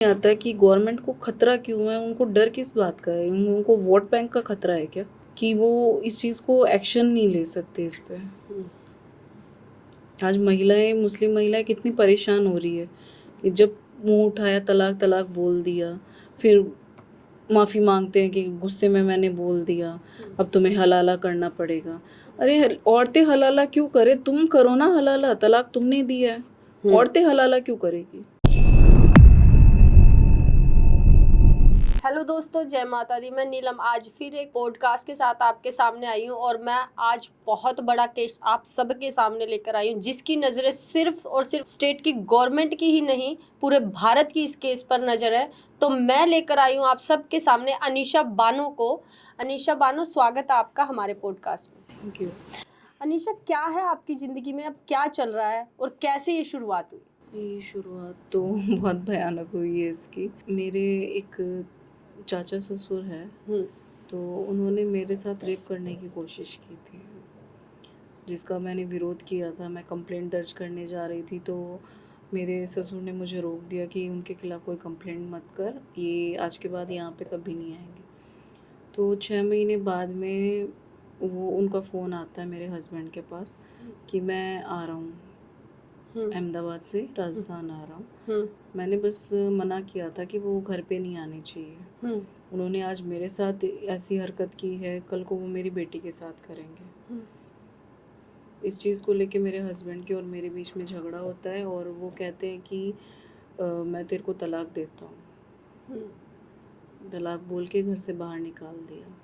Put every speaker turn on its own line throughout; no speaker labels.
आता है कि गवर्नमेंट को खतरा क्यों है, उनको डर किस बात का है? उनको वोट बैंक का खतरा है क्या कि वो इस चीज़ को एक्शन नहीं ले सकते इस पे? आज महिलाएं, मुस्लिम महिलाएं कितनी परेशान हो रही है कि जब मुंह उठाया तलाक तलाक बोल दिया, फिर माफ़ी मांगते हैं कि गुस्से में मैंने बोल दिया, अब तुम्हें हलाला करना पड़ेगा। अरे औरतें हलाला क्यों करे? तुम करो ना हलाला, तलाक तुमने दिया है, औरतें हलाला क्यों करेगी?
हेलो दोस्तों, जय माता दी। मैं नीलम आज फिर एक पॉडकास्ट के साथ आपके सामने आई हूँ और मैं आज बहुत बड़ा केस आप सबके सामने लेकर आई हूँ, जिसकी नज़रें सिर्फ और सिर्फ स्टेट की गवर्नमेंट की ही नहीं, पूरे भारत की इस केस पर नज़र है। तो मैं लेकर आई हूँ आप सबके सामने अनीशा बानो को। अनीशा बानो, स्वागत है आपका हमारे पॉडकास्ट में।
Thank you.
अनीशा, क्या है आपकी ज़िंदगी में, अब क्या चल रहा है और कैसे ये शुरुआत हुई?
ये शुरुआत तो बहुत भयानक हुई है इसकी। मेरे एक चाचा ससुर है, तो उन्होंने मेरे साथ रेप करने की कोशिश की थी, जिसका मैंने विरोध किया था। मैं कंप्लेंट दर्ज करने जा रही थी तो मेरे ससुर ने मुझे रोक दिया कि उनके खिलाफ़ कोई कंप्लेंट मत कर, ये आज के बाद यहाँ पे कभी नहीं आएंगे। तो 6 महीने बाद में वो उनका फ़ोन आता है मेरे हस्बैंड के पास कि मैं आ रहा हूँ, अहमदाबाद से राजस्थान आ रहा हूँ। मैंने बस मना किया था कि वो घर पे नहीं आने चाहिए। उन्होंने आज मेरे साथ ऐसी हरकत की है, कल को वो मेरी बेटी के साथ करेंगे। इस चीज़ को लेके मेरे हस्बैंड के और मेरे बीच में झगड़ा होता है और वो कहते हैं कि मैं तेरे को तलाक देता हूँ। तलाक बोल के घर से बाहर निकाल दिया।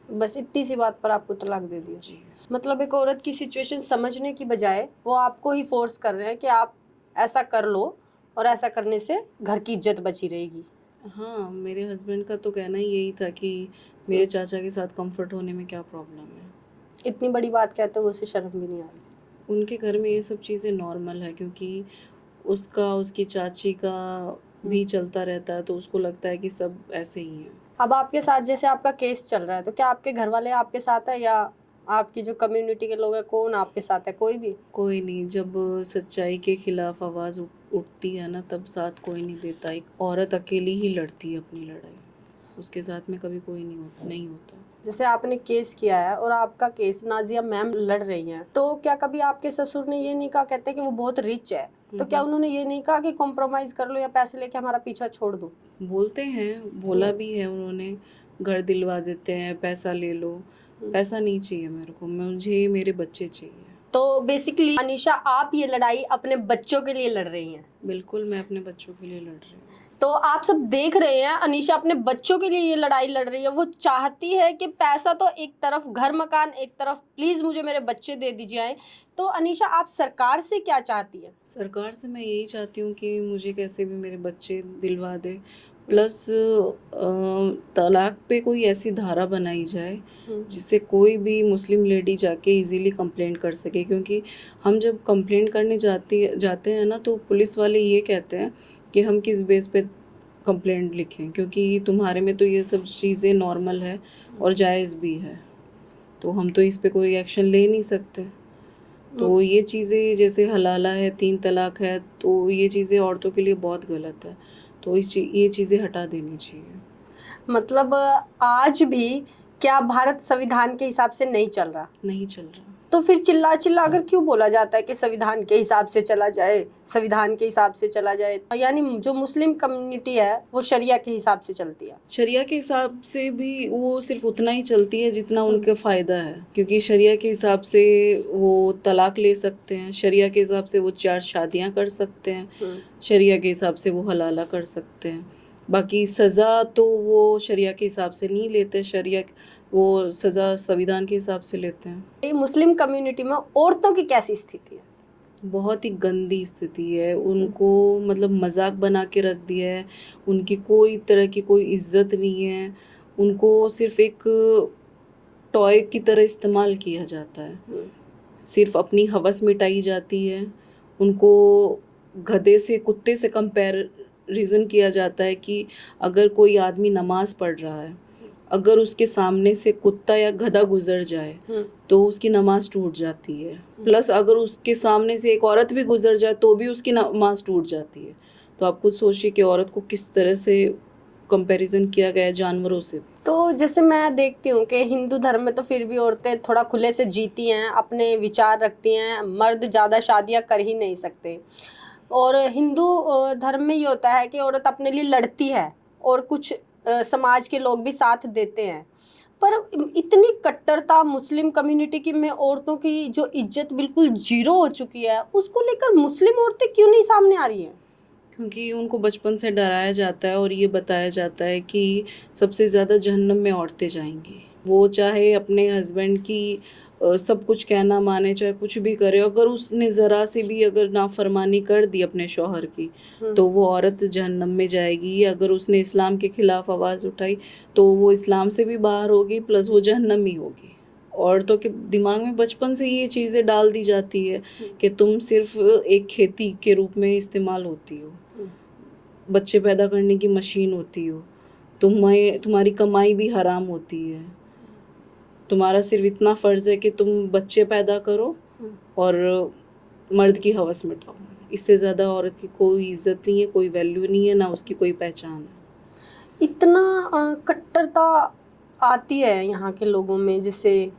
बस इतनी सी बात पर आपको तलाक दे दिया?
जी।
मतलब एक औरत की सिचुएशन समझने की बजाय वो आपको ही फोर्स कर रहे हैं कि आप ऐसा कर लो और ऐसा करने से घर की इज्जत बची रहेगी।
हाँ, मेरे हस्बैंड का तो कहना ही यही था कि मेरे चाचा के साथ कंफर्ट होने में क्या प्रॉब्लम है।
इतनी बड़ी बात कहते हुए उसे शर्म भी नहीं आ रही?
उनके घर में ये सब चीज़ें नॉर्मल है, क्योंकि उसका उसकी चाची का भी चलता रहता है, तो उसको लगता है कि सब ऐसे ही हैं।
अब आपके साथ जैसे आपका केस चल रहा है, तो क्या आपके घर वाले आपके साथ है या आपकी जो कम्युनिटी के लोग हैं, कौन आपके साथ है? कोई भी?
कोई नहीं। जब सच्चाई के खिलाफ आवाज़ उठती है ना, तब साथ कोई नहीं देता। एक औरत अकेली ही लड़ती है अपनी लड़ाई, उसके साथ में कभी कोई नहीं होता।
जैसे आपने केस किया है और आपका केस नाजिया मैम लड़ रही हैं, तो क्या कभी आपके ससुर ने ये नहीं कहा, कहते कि वो बहुत रिच है, तो क्या उन्होंने ये नहीं कहा कि कॉम्प्रोमाइज कर लो या पैसे लेके हमारा पीछा छोड़ दो?
बोलते हैं, बोला भी है उन्होंने, घर दिलवा देते हैं, पैसा ले लो। पैसा नहीं चाहिए मेरे को, मुझे मेरे बच्चे चाहिए।
तो बेसिकली अनीशा, आप ये लड़ाई अपने बच्चों के लिए लड़ रही हैं?
बिल्कुल, मैं अपने बच्चों के लिए लड़ रही हूँ।
तो आप सब देख रहे हैं, अनीशा अपने बच्चों के लिए ये लड़ाई लड़ रही है। वो चाहती है कि पैसा तो एक तरफ, घर मकान एक तरफ, प्लीज मुझे मेरे बच्चे दे दीजिए। तो अनीशा, आप सरकार से क्या चाहती है?
सरकार से मैं यही चाहती हूँ कि मुझे कैसे भी मेरे बच्चे दिलवा दे, प्लस तलाक पे कोई ऐसी धारा बनाई जाए जिससे कोई भी मुस्लिम लेडी जाके इजीली कंप्लेंट कर सके। क्योंकि हम जब कंप्लेंट करने जाते हैं ना, तो पुलिस वाले ये कहते हैं कि हम किस बेस पे कंप्लेंट लिखें, क्योंकि तुम्हारे में तो ये सब चीज़ें नॉर्मल है और जायज़ भी है, तो हम तो इस पे कोई एक्शन ले नहीं सकते। तो ये चीज़ें जैसे हलाला है, 3 तलाक है, तो ये चीज़ें औरतों के लिए बहुत गलत है, तो ये चीज़ें हटा देनी चाहिए।
मतलब आज भी क्या भारत संविधान के हिसाब से नहीं चल रहा?
नहीं चल रहा।
तो फिर चिल्ला चिल्ला कर क्यों बोला जाता है कि संविधान के हिसाब से चला जाए, संविधान के हिसाब से चला जाए? यानी जो मुस्लिम कम्युनिटी है वो शरिया के हिसाब से चलती है।
शरिया के हिसाब से भी वो सिर्फ उतना ही चलती है जितना उनका फ़ायदा है, क्योंकि शरिया के हिसाब से वो तलाक ले सकते हैं, शरिया के हिसाब से वो 4 शादियाँ कर सकते हैं, शरिया के हिसाब से वो हलाला कर सकते हैं। बाकी सज़ा तो वो शरिया के हिसाब से नहीं लेते, वो सज़ा संविधान के हिसाब से लेते हैं।
मुस्लिम कम्युनिटी में औरतों की कैसी स्थिति है?
बहुत ही गंदी स्थिति है। उनको मतलब मजाक बना के रख दिया है, उनकी कोई तरह की कोई इज्जत नहीं है, उनको सिर्फ एक टॉय की तरह इस्तेमाल किया जाता है, सिर्फ अपनी हवस मिटाई जाती है। उनको गधे से, कुत्ते से कंपैरिजन किया जाता है कि अगर कोई आदमी नमाज पढ़ रहा है, अगर उसके सामने से कुत्ता या गधा गुजर जाए तो उसकी नमाज टूट जाती है, प्लस अगर उसके सामने से एक औरत भी गुजर जाए तो भी उसकी नमाज टूट जाती है। तो आप खुद सोचिए कि औरत को किस तरह से कंपैरिजन किया गया है जानवरों से।
तो जैसे मैं देखती हूँ कि हिंदू धर्म में तो फिर भी औरतें थोड़ा खुले से जीती हैं, अपने विचार रखती हैं, मर्द ज़्यादा शादियाँ कर ही नहीं सकते। और हिंदू धर्म में ये होता है कि औरत अपने लिए लड़ती है और कुछ समाज के लोग भी साथ देते हैं। पर इतनी कट्टरता मुस्लिम कम्युनिटी की में औरतों की जो इज्जत बिल्कुल जीरो हो चुकी है, उसको लेकर मुस्लिम औरतें क्यों नहीं सामने आ रही हैं?
क्योंकि उनको बचपन से डराया जाता है और ये बताया जाता है कि सबसे ज़्यादा जहन्नम में औरतें जाएंगी। वो चाहे अपने हस्बैंड की सब कुछ कहना माने, चाहे कुछ भी करे, अगर उसने ज़रा सी भी अगर नाफरमानी कर दी अपने शौहर की तो वो औरत जहन्नम में जाएगी। अगर उसने इस्लाम के ख़िलाफ़ आवाज़ उठाई तो वो इस्लाम से भी बाहर होगी, प्लस वो जहन्नमी होगी। औरतों के दिमाग में बचपन से ये चीज़ें डाल दी जाती है कि तुम सिर्फ एक खेती के रूप में इस्तेमाल होती हो, बच्चे पैदा करने की मशीन होती हो, तुम्हारी कमाई भी हराम होती है, तुम्हारा सिर्फ इतना फ़र्ज़ है कि तुम बच्चे पैदा करो और मर्द की हवस मिटाओ। इससे ज़्यादा औरत की कोई इज़्ज़त नहीं है, कोई वैल्यू नहीं है, ना उसकी कोई पहचान है।
इतना कट्टरता आती है यहाँ के लोगों में, जिससे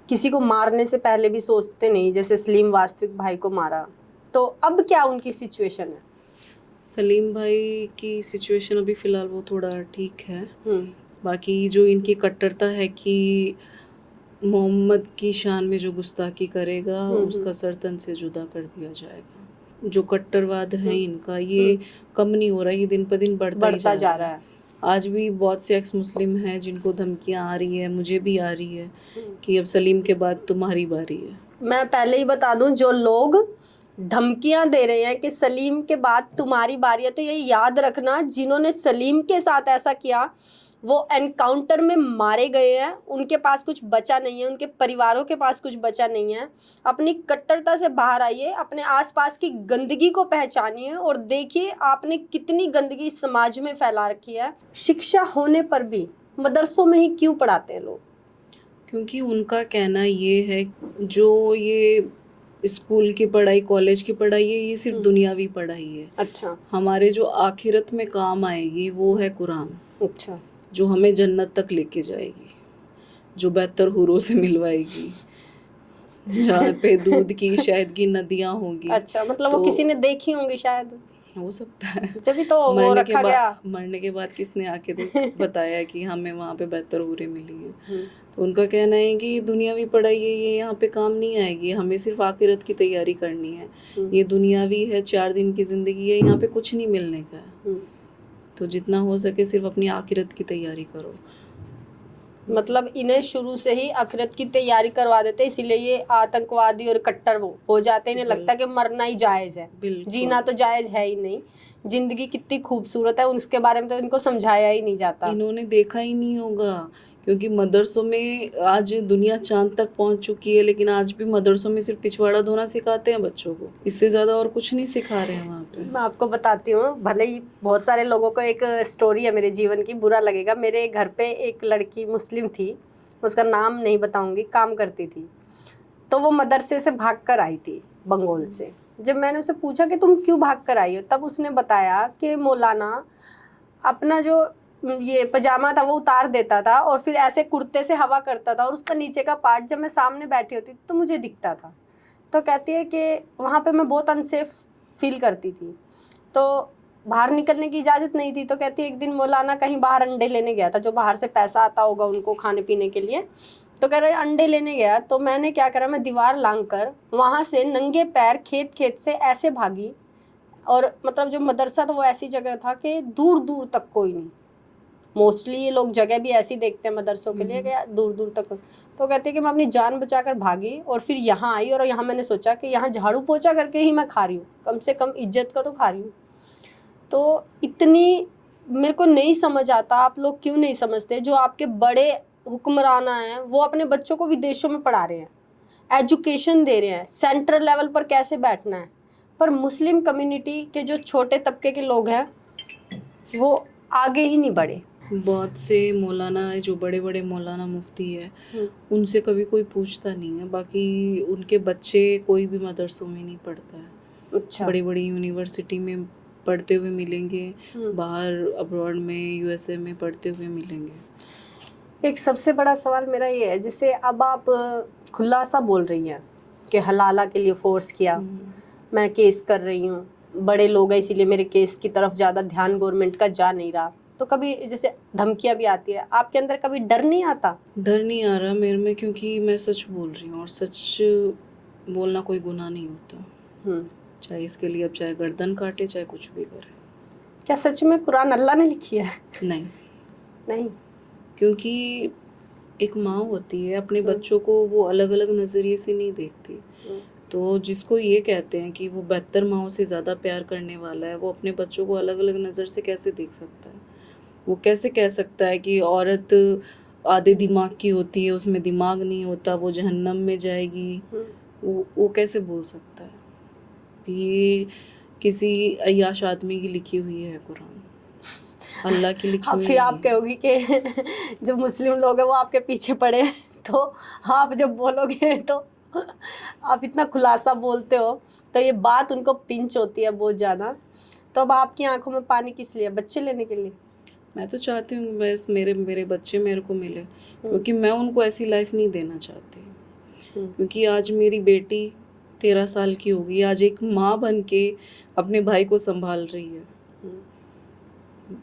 किसी को मारने से पहले भी सोचते नहीं। जैसे सलीम वास्तविक भाई को मारा, तो अब क्या उनकी सिचुएशन है?
सलीम भाई की सिचुएशन अभी फ़िलहाल वो थोड़ा ठीक है। बाकी जो इनकी कट्टरता है कि मोहम्मद की शान में जो गुस्ताखी करेगा उसका सर तन से जुदा कर दिया जाएगा। जो कट्टरवाद है इनका, ये कम नहीं हो रहा, ये दिन पर दिन बढ़ता ही जा रहा है। आज भी बहुत से एक्स मुस्लिम हैं जिनको धमकियां आ रही है, मुझे भी आ रही है कि अब सलीम के बाद तुम्हारी बारी है।
मैं पहले ही बता दूं, जो लोग धमकियां दे रहे हैं कि सलीम के बाद तुम्हारी बारी है, तो ये याद रखना, जिन्होंने सलीम के साथ ऐसा किया वो एनकाउंटर में मारे गए हैं, उनके पास कुछ बचा नहीं है, उनके परिवारों के पास कुछ बचा नहीं है। अपनी कट्टरता से बाहर आइए, अपने आसपास की गंदगी को पहचानिए और देखिए आपने कितनी गंदगी समाज में फैला रखी है। शिक्षा होने पर भी मदरसों में ही क्यों पढ़ाते हैं लोग?
क्योंकि उनका कहना ये है जो ये स्कूल की पढ़ाई, कॉलेज की पढ़ाई है, ये सिर्फ दुनियावी पढ़ाई है।
अच्छा।
हमारे जो आखिरत में काम आएगी वो है कुरान।
अच्छा।
जो हमें जन्नत तक लेके जाएगी, जो बेहतर हुरों से मिलवाएगी, जहाँ पे दूध की शहद की नदियाँ होंगी।
अच्छा, मतलब वो किसी ने देखी होंगी शायद,
हो सकता है।
जब तो वो रखा गया।
मरने के बाद किसने आके बताया कि हमें वहाँ पे बेहतर हुरें मिली है। तो उनका कहना है कि दुनियावी पढ़ाई है, ये यहाँ पे काम नहीं आएगी, हमें सिर्फ आखिरत की तैयारी करनी है। ये दुनियावी है, 4 दिन की ज़िंदगी है, यहाँ पे कुछ नहीं मिलने का है। तो जितना हो सके सिर्फ अपनी आखिरत की तैयारी करो।
मतलब इन्हें शुरू से ही आखिरत की तैयारी करवा देते, इसीलिए ये आतंकवादी और कट्टर वो हो जाते हैं। इन्हें लगता है कि मरना ही जायज़ है, जीना तो जायज़ है ही नहीं। जिंदगी कितनी खूबसूरत है, उसके बारे में तो इनको समझाया ही नहीं जाता।
इन्होंने देखा ही नहीं होगा, क्योंकि मदरसों में आज दुनिया चांद तक पहुंच चुकी है, लेकिन आज भी मदरसों में सिर्फ पिछवाड़ा धोना सिखाते हैं बच्चों को, इससे ज़्यादा और कुछ नहीं सिखा रहे हैं वहाँ पे।
मैं आपको बताती हूँ, भले ही बहुत सारे लोगों को एक स्टोरी है मेरे जीवन की, बुरा लगेगा। मेरे घर पे एक लड़की मुस्लिम थी, उसका नाम नहीं बताऊँगी, काम करती थी। तो वो मदरसे से भाग कर आई थी बंगोल से। जब मैंने उसे पूछा कि तुम क्यों भाग कर आई हो, तब उसने बताया कि मौलाना अपना जो ये पजामा था वो उतार देता था और फिर ऐसे कुर्ते से हवा करता था, और उसका नीचे का पार्ट जब मैं सामने बैठी होती तो मुझे दिखता था। तो कहती है कि वहाँ पे मैं बहुत अनसेफ फील करती थी, तो बाहर निकलने की इजाज़त नहीं थी। तो कहती है एक दिन मौलाना कहीं बाहर अंडे लेने गया था, जो बाहर से पैसा आता होगा उनको खाने पीने के लिए। तो कह रहे अंडे लेने गया, तो मैंने क्या करा, मैं दीवार लांग कर वहाँ से नंगे पैर खेत से ऐसे भागी। और मतलब जो मदरसा था वो ऐसी जगह था कि दूर दूर तक कोई नहीं। मोस्टली ये लोग जगह भी ऐसी देखते हैं मदरसों के लिए कि दूर दूर तक। तो कहते हैं कि मैं अपनी जान बचाकर भागी और फिर यहाँ आई, और यहाँ मैंने सोचा कि यहाँ झाड़ू पोछा करके ही मैं खा रही हूँ, कम से कम इज्जत का तो खा रही हूँ। तो इतनी मेरे को नहीं समझ आता, आप लोग क्यों नहीं समझते? जो आपके बड़े हुक्मरान हैं वो अपने बच्चों को विदेशों में पढ़ा रहे हैं, एजुकेशन दे रहे हैं, सेंट्रल लेवल पर कैसे बैठना है, पर मुस्लिम कम्युनिटी के जो छोटे तबके के लोग हैं वो आगे ही नहीं बढ़े।
बहुत से मौलाना है, जो बड़े बड़े मौलाना मुफ्ती है, उनसे कभी कोई पूछता नहीं है। बाकी उनके बच्चे कोई भी मदरसों में नहीं पढ़ता है।
अच्छा।
बड़ी बड़ी यूनिवर्सिटी में पढ़ते हुए मिलेंगे, बाहर अब्रॉड में यूएसए में पढ़ते हुए मिलेंगे।
एक सबसे बड़ा सवाल मेरा ये है, जैसे अब आप खुलासा बोल रही हैं कि हलाला के लिए फोर्स किया, मैं केस कर रही हूँ, बड़े लोग हैं इसीलिए मेरे केस की तरफ ज़्यादा ध्यान गवर्नमेंट का जा नहीं रहा, तो कभी जैसे धमकियाँ भी आती है, आपके अंदर कभी डर नहीं आता?
डर नहीं आ रहा मेरे में, क्योंकि मैं सच बोल रही हूँ और सच बोलना कोई गुनाह नहीं होता। चाहे इसके लिए अब चाहे गर्दन काटे चाहे कुछ भी करे।
क्या सच में कुरान अल्लाह ने लिखी है?
नहीं
नहीं,
क्योंकि एक माँ होती है, अपने बच्चों को वो अलग अलग नज़रिए से नहीं देखती। तो जिसको ये कहते हैं कि वो 72 माँओं से ज़्यादा प्यार करने वाला है, वो अपने बच्चों को अलग अलग नज़र से कैसे देख सकता है? वो कैसे कह सकता है कि औरत आधे दिमाग की होती है, उसमें दिमाग नहीं होता, वो जहन्नम में जाएगी? वो कैसे बोल सकता है? ये किसी अय्याश आदमी की लिखी हुई है कुरान, अल्लाह की लिखी हुई
फिर आप
नहीं।
कहोगी कि जो मुस्लिम लोग हैं वो आपके पीछे पड़े हैं, तो आप जब बोलोगे तो आप इतना खुलासा बोलते हो तो ये बात उनको पिंच होती है बहुत ज़्यादा। तो अब आपकी आंखों में पानी किस लिए? बच्चे लेने के लिए?
मैं तो चाहती हूँ बस मेरे बच्चे मेरे को मिले, क्योंकि मैं उनको ऐसी लाइफ नहीं देना चाहती। क्योंकि आज मेरी बेटी 13 साल की होगी, आज एक माँ बन के अपने भाई को संभाल रही है।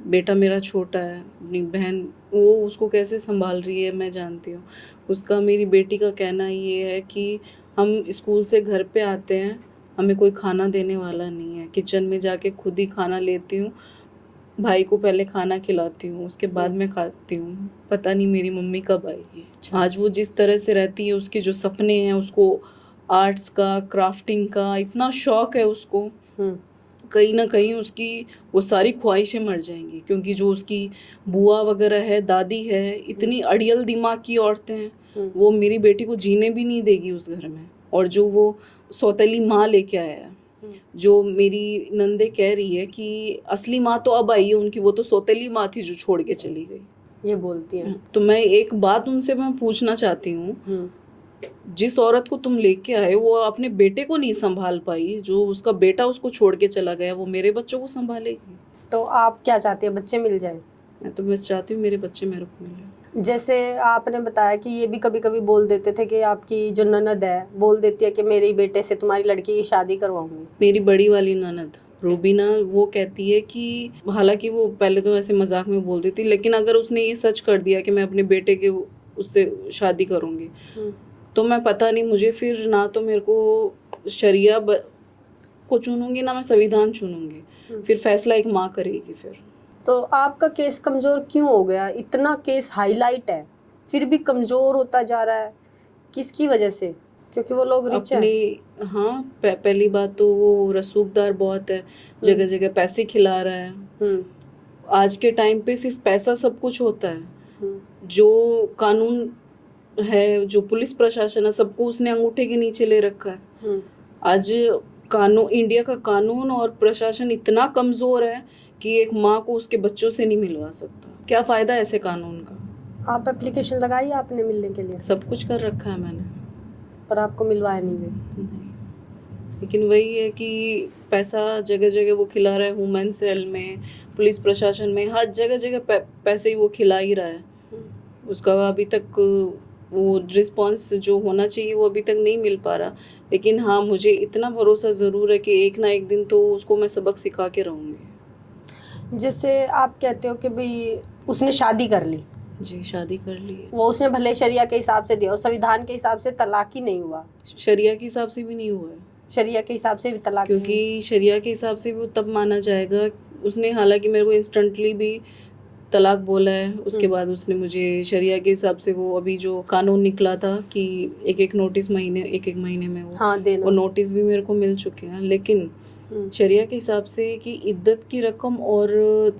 बेटा मेरा छोटा है, अपनी बहन वो उसको कैसे संभाल रही है मैं जानती हूँ। उसका मेरी बेटी का कहना ये है कि हम स्कूल से घर पे आते हैं, हमें कोई खाना देने वाला नहीं है, किचन में जाके खुद ही खाना लेती हूँ, भाई को पहले खाना खिलाती हूँ, उसके बाद मैं खाती हूँ, पता नहीं मेरी मम्मी कब आएगी। आज वो जिस तरह से रहती है, उसके जो सपने हैं, उसको आर्ट्स का, क्राफ्टिंग का इतना शौक है उसको, कहीं ना कहीं उसकी वो सारी ख्वाहिशें मर जाएंगी, क्योंकि जो उसकी बुआ वगैरह है, दादी है, इतनी अड़ियल दिमाग की औरतें हैं, वो मेरी बेटी को जीने भी नहीं देगी उस घर में। और जो वो सौतेली माँ लेके आया है, जो मेरी नंदे कह रही है कि असली माँ तो अब आई है उनकी, वो तो सौतेली माँ थी जो छोड़ के चली गई,
ये बोलती है।
तो मैं एक बात उनसे मैं पूछना चाहती हूँ, जिस औरत को तुम लेके आए वो अपने बेटे को नहीं संभाल पाई, जो उसका बेटा उसको छोड़ के चला गया, वो मेरे बच्चों को संभालेगी?
तो आप क्या चाहते हैं, बच्चे मिल जाए?
मैं तो बस चाहती हूँ मेरे बच्चे मेरे को मिले।
जैसे आपने बताया कि ये भी कभी कभी बोल देते थे कि आपकी जो ननद है बोल देती है कि मेरे बेटे से तुम्हारी लड़की की शादी करवाऊंगी।
मेरी बड़ी वाली ननद रूबीना वो कहती है कि, हालांकि वो पहले तो ऐसे मजाक में बोलती थी, लेकिन अगर उसने ये सच कर दिया कि मैं अपने बेटे के उससे शादी करूँगी, तो मैं पता नहीं, मुझे फिर ना तो मेरे को शरिया को चुनूंगी ना मैं संविधान चुनूंगी, फिर फैसला एक माँ करेगी फिर।
तो आपका केस कमज़ोर क्यों हो गया? इतना केस हाईलाइट है फिर भी कमज़ोर होता जा रहा है, किसकी वजह से? क्योंकि वो लोग रिच हैं?
हाँ, पहली बात तो वो रसूखदार बहुत है, जगह जगह पैसे खिला रहा है। आज के टाइम पे सिर्फ पैसा सब कुछ होता है। जो कानून है, जो पुलिस प्रशासन है, सबको उसने अंगूठे के नीचे ले रखा है। आज कानून, इंडिया का कानून और प्रशासन इतना कमज़ोर है कि एक माँ को उसके बच्चों से नहीं मिलवा सकता। क्या फ़ायदा ऐसे कानून का?
आप एप्लीकेशन लगाई आपने मिलने के लिए?
सब कुछ कर रखा है मैंने, पर
आपको मिलवाया नहीं वे?
नहीं। लेकिन वही है कि पैसा जगह जगह वो खिला रहा है, वुमेन सेल में, पुलिस प्रशासन में, हर जगह जगह पैसे ही वो खिला ही रहा है। उसका अभी तक वो रिस्पॉन्स जो होना चाहिए वो अभी तक नहीं मिल पा रहा। लेकिन हाँ, मुझे इतना भरोसा ज़रूर है कि एक ना एक दिन तो उसको मैं सबक सिखा के रहूँगी।
जैसे आप कहते हो कि भाई उसने शादी कर ली।
जी, शादी कर ली है।
वो उसने भले शरिया के हिसाब से दिया और संविधान के हिसाब से तलाक ही नहीं हुआ।
शरिया के हिसाब से भी नहीं हुआ है।
शरिया के हिसाब से भी तलाक,
क्योंकि शरिया के हिसाब से भी वो तब माना जाएगा, उसने हालांकि मेरे को इंस्टेंटली भी तलाक बोला है, उसके बाद उसने मुझे शरिया के हिसाब से, वो अभी जो कानून निकला था कि एक नोटिस महीने, एक महीने में वो नोटिस भी मेरे को मिल चुके हैं। लेकिन शरिया के हिसाब से कि इद्दत की रकम और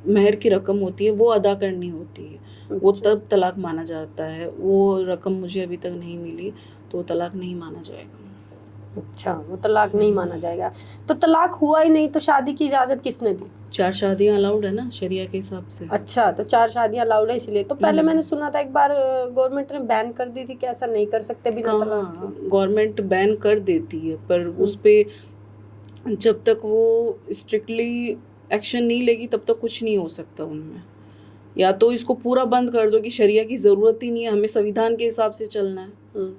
महर की रकम होती है, वो अदा करनी होती है, वो तब तलाक माना जाता है। वो रकम मुझे अभी तक नहीं मिली, तो तलाक नहीं माना जाएगा।
अच्छा, वो तलाक नहीं माना जाएगा। तो तलाक हुआ ही नहीं तो शादी की इजाज़त किसने दी?
4 शादियाँ अलाउड है ना शरिया के हिसाब से।
अच्छा, तो 4 शादियाँ अलाउड है इसलिए। तो पहले मैंने सुना था एक बार गवर्नमेंट ने बैन कर दी थी कि ऐसा नहीं कर सकते बिना तलाक के।
गवर्नमेंट बैन कर देती है, पर उस पे जब तक वो स्ट्रिक्टली एक्शन नहीं लेगी तब तक कुछ नहीं हो सकता उनमें। या तो इसको पूरा बंद कर दो कि शरिया की ज़रूरत ही नहीं है, हमें संविधान के हिसाब से चलना है,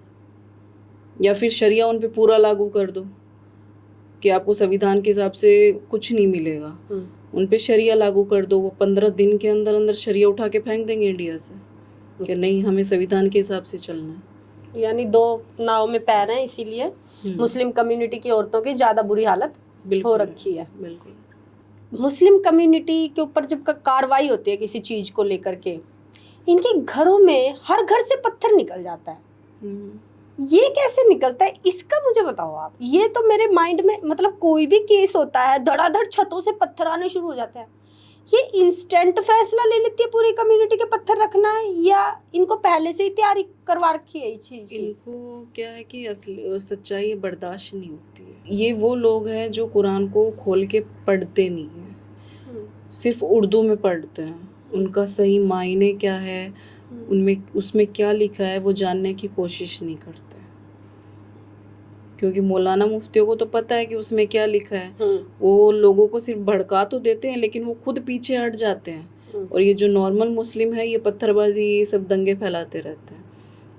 या फिर शरिया उन पे पूरा लागू कर दो कि आपको संविधान के हिसाब से कुछ नहीं मिलेगा। उन पे शरिया लागू कर दो, वो 15 दिन के अंदर अंदर शरिया उठा के फेंक देंगे इंडिया से कि नहीं, हमें संविधान के हिसाब से चलना है।
यानी दो नाव में पैर हैं, इसीलिए मुस्लिम कम्युनिटी की औरतों की ज़्यादा बुरी हालत हो रखी है।
बिल्कुल।
मुस्लिम कम्युनिटी के ऊपर जब कार्रवाई होती है किसी चीज़ को लेकर के, इनके घरों में हर घर से पत्थर निकल जाता है। ये कैसे निकलता है, इसका मुझे बताओ आप। ये तो मेरे माइंड में, मतलब कोई भी केस होता है धड़ाधड़ छतों से पत्थर आने शुरू हो जाते हैं, ये इंस्टेंट फैसला ले लेती है पूरी कम्युनिटी के पत्थर रखना है, या इनको पहले से ही तैयारी करवा रखी है ये चीज़?
इनको क्या है कि असली सच्चाई बर्दाश्त नहीं होती है। ये वो लोग हैं जो कुरान को खोल के पढ़ते नहीं हैं, सिर्फ उर्दू में पढ़ते हैं। उनका सही मायने क्या है, उनमें उसमें क्या लिखा है, वो जानने की कोशिश नहीं करते। क्योंकि मौलाना मुफ्तियों को तो पता है कि उसमें क्या लिखा है, वो लोगों को सिर्फ भड़का तो देते हैं लेकिन वो खुद पीछे हट जाते हैं। और ये जो नॉर्मल मुस्लिम है, ये पत्थरबाजी, ये सब दंगे फैलाते रहते हैं।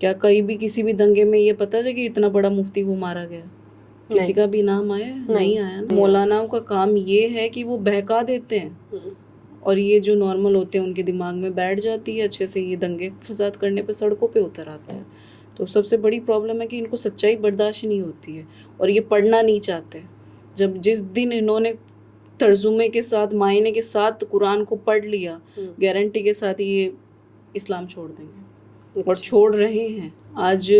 क्या कहीं भी किसी भी दंगे में ये पता है कि इतना बड़ा मुफ्ती वो मारा गया? किसी का भी नाम आया? नहीं आया ना। मौलानाओं का काम ये है कि वो बहका देते हैं, और ये जो नॉर्मल होते हैं उनके दिमाग में बैठ जाती है अच्छे से, ये दंगे फसाद करने पे सड़कों पे उतर आते हैं। तो सबसे बड़ी प्रॉब्लम है कि इनको सच्चाई बर्दाश्त नहीं होती है और ये पढ़ना नहीं चाहते। जिस दिन इन्होंने तर्जुमे के साथ, मायने के साथ कुरान को पढ़ लिया, गारंटी के साथ ये इस्लाम छोड़ देंगे, और छोड़ रहे हैं। आज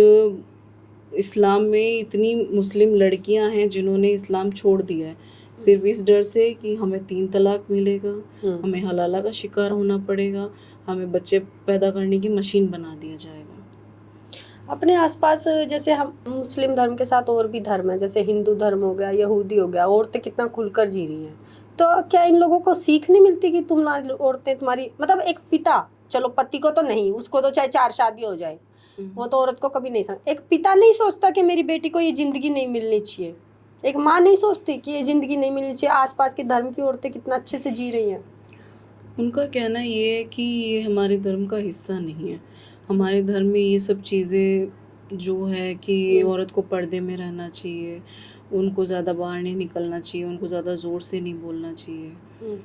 इस्लाम में इतनी मुस्लिम लड़कियां हैं जिन्होंने इस्लाम छोड़ दिया है सिर्फ इस डर से कि हमें 3 तलाक मिलेगा, हमें हलाला का शिकार होना पड़ेगा, हमें बच्चे पैदा करने की मशीन बना दिया जाएगा।
अपने आसपास जैसे हम मुस्लिम धर्म के साथ और भी धर्म है, जैसे हिंदू धर्म हो गया, यहूदी हो गया, औरतें कितना खुलकर जी रही हैं, तो क्या इन लोगों को सीख नहीं मिलती कि तुम औरतें, तुम्हारी मतलब एक पिता, चलो पति को तो नहीं, उसको तो चाहे 4 शादी हो जाए, वो तो औरत को कभी नहीं समझ। एक पिता नहीं सोचता कि मेरी बेटी को ये ज़िंदगी नहीं मिलनी चाहिए, एक माँ नहीं सोचती कि ये ज़िंदगी नहीं मिलनी चाहिए। आसपास के धर्म की औरतें कितना अच्छे से जी रही हैं।
उनका कहना ये है कि ये हमारे धर्म का हिस्सा नहीं है। हमारे धर्म में ये सब चीज़ें जो है कि औरत को पर्दे में रहना चाहिए, उनको ज़्यादा बाहर नहीं निकलना चाहिए, उनको ज़्यादा ज़ोर से नहीं बोलना चाहिए।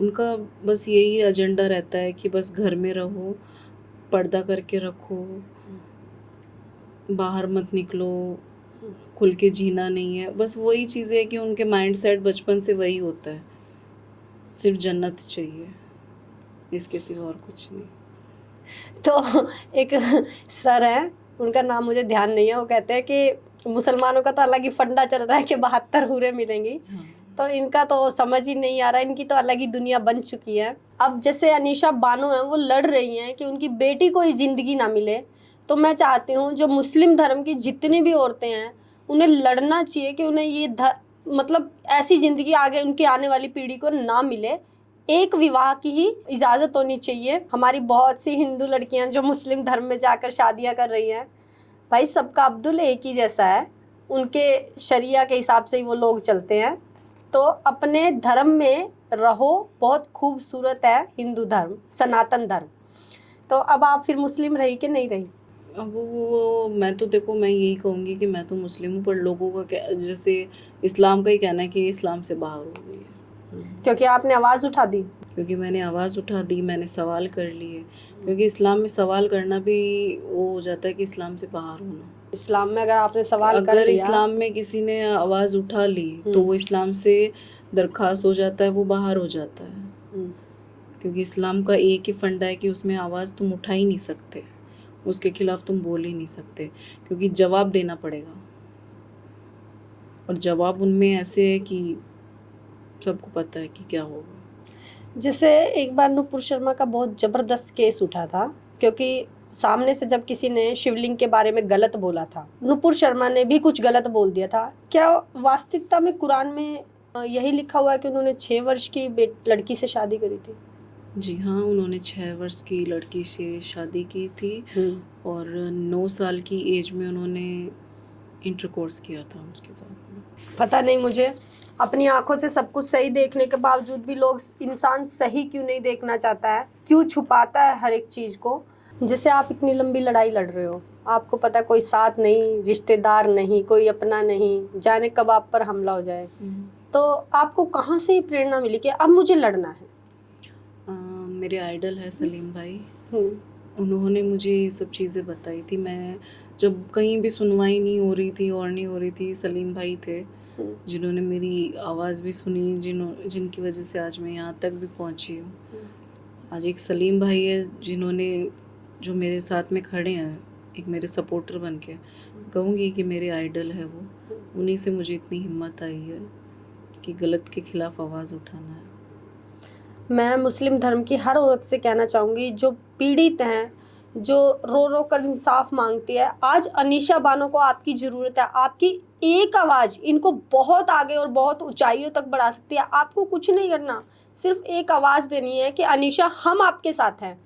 उनका बस यही एजेंडा रहता है कि बस घर में रहो, पर्दा करके रखो, बाहर मत निकलो, खुल के जीना नहीं है। बस वही चीज़ें है कि उनके माइंड सेट बचपन से वही होता है, सिर्फ जन्नत चाहिए, इसके सिवा और कुछ नहीं।
तो एक सर है, उनका नाम मुझे ध्यान नहीं है, वो कहते हैं कि मुसलमानों का तो अलग ही फंडा चल रहा है कि 72 हूरें मिलेंगी। तो इनका तो समझ ही नहीं आ रहा, इनकी तो अलग ही दुनिया बन चुकी है। अब जैसे अनीशा बानो है, वो लड़ रही हैं कि उनकी बेटी को ये ज़िंदगी ना मिले, तो मैं चाहती हूँ जो मुस्लिम धर्म की जितनी भी औरतें हैं उन्हें लड़ना चाहिए कि उन्हें ये मतलब ऐसी ज़िंदगी आगे उनकी आने वाली पीढ़ी को ना मिले। एक विवाह की ही इजाज़त होनी चाहिए। हमारी बहुत सी हिंदू लड़कियां जो मुस्लिम धर्म में जाकर शादियां कर रही हैं, भाई सबका अब्दुल एक ही जैसा है, उनके शरिया के हिसाब से ही वो लोग चलते हैं। तो अपने धर्म में रहो, बहुत खूबसूरत है हिंदू धर्म, सनातन धर्म। तो अब आप फिर मुस्लिम रही कि नहीं रही?
अब वो मैं तो देखो, मैं यही कहूँगी कि मैं तो मुस्लिम हूँ, पर लोगों का क्या, जैसे इस्लाम का ही कहना है कि इस्लाम से बाहर हो गई है।
क्योंकि आपने आवाज़ उठा दी?
क्योंकि मैंने आवाज़ उठा दी, मैंने सवाल कर लिए। क्योंकि इस्लाम में सवाल करना भी वो हो जाता है कि इस्लाम से बाहर होना।
इस्लाम में अगर आपने सवाल कर
अगर
लिया,
इस्लाम में किसी ने आवाज़ उठा ली तो वो इस्लाम से दरख्वास्त हो जाता है, वो बाहर हो जाता है। क्योंकि इस्लाम का एक ही फंडा है कि उसमें आवाज़ तुम उठा ही नहीं सकते, उसके खिलाफ तुम बोल ही नहीं सकते, क्योंकि जवाब देना पड़ेगा। और जवाब उनमें ऐसे है कि सबको पता है कि क्या होगा।
जैसे एक बार नुपुर शर्मा का बहुत ज़बरदस्त केस उठा था, क्योंकि सामने से जब किसी ने शिवलिंग के बारे में गलत बोला था, नुपुर शर्मा ने भी कुछ गलत बोल दिया था। क्या वास्तविकता में कुरान में यही लिखा हुआ है कि उन्होंने 6 वर्ष की लड़की से शादी करी थी?
जी हाँ, उन्होंने 6 वर्ष की लड़की से शादी की थी और 9 साल की एज में उन्होंने इंटरकोर्स किया था उसके साथ।
पता नहीं मुझे, अपनी आंखों से सब कुछ सही देखने के बावजूद भी लोग इंसान सही क्यों नहीं देखना चाहता है, क्यों छुपाता है हर एक चीज़ को। जैसे आप इतनी लंबी लड़ाई लड़ रहे हो, आपको पता कोई साथ नहीं, रिश्तेदार नहीं, कोई अपना नहीं, जाने कब आप पर हमला हो जाए, तो आपको कहाँ से ये प्रेरणा मिली कि अब मुझे लड़ना है?
मेरे आइडल है सलीम भाई। उन्होंने मुझे ये सब चीज़ें बताई थी। मैं जब कहीं भी सुनवाई नहीं हो रही थी और नहीं हो रही थी, सलीम भाई थे जिन्होंने मेरी आवाज़ भी सुनी, जिनकी वजह से आज मैं यहाँ तक भी पहुँची हूँ। आज एक सलीम भाई है जिन्होंने, जो मेरे साथ में खड़े हैं, एक मेरे सपोर्टर बन के, कहूँगी कि मेरे आइडल है वो। उन्हीं से मुझे इतनी हिम्मत आई है कि गलत के खिलाफ आवाज़ उठाना है।
मैं मुस्लिम धर्म की हर औरत से कहना चाहूँगी जो पीड़ित हैं, जो रो रो कर इंसाफ मांगती है, आज अनीशा बानो को आपकी ज़रूरत है। आपकी एक आवाज़ इनको बहुत आगे और बहुत ऊंचाइयों तक बढ़ा सकती है। आपको कुछ नहीं करना, सिर्फ एक आवाज़ देनी है कि अनीशा हम आपके साथ हैं,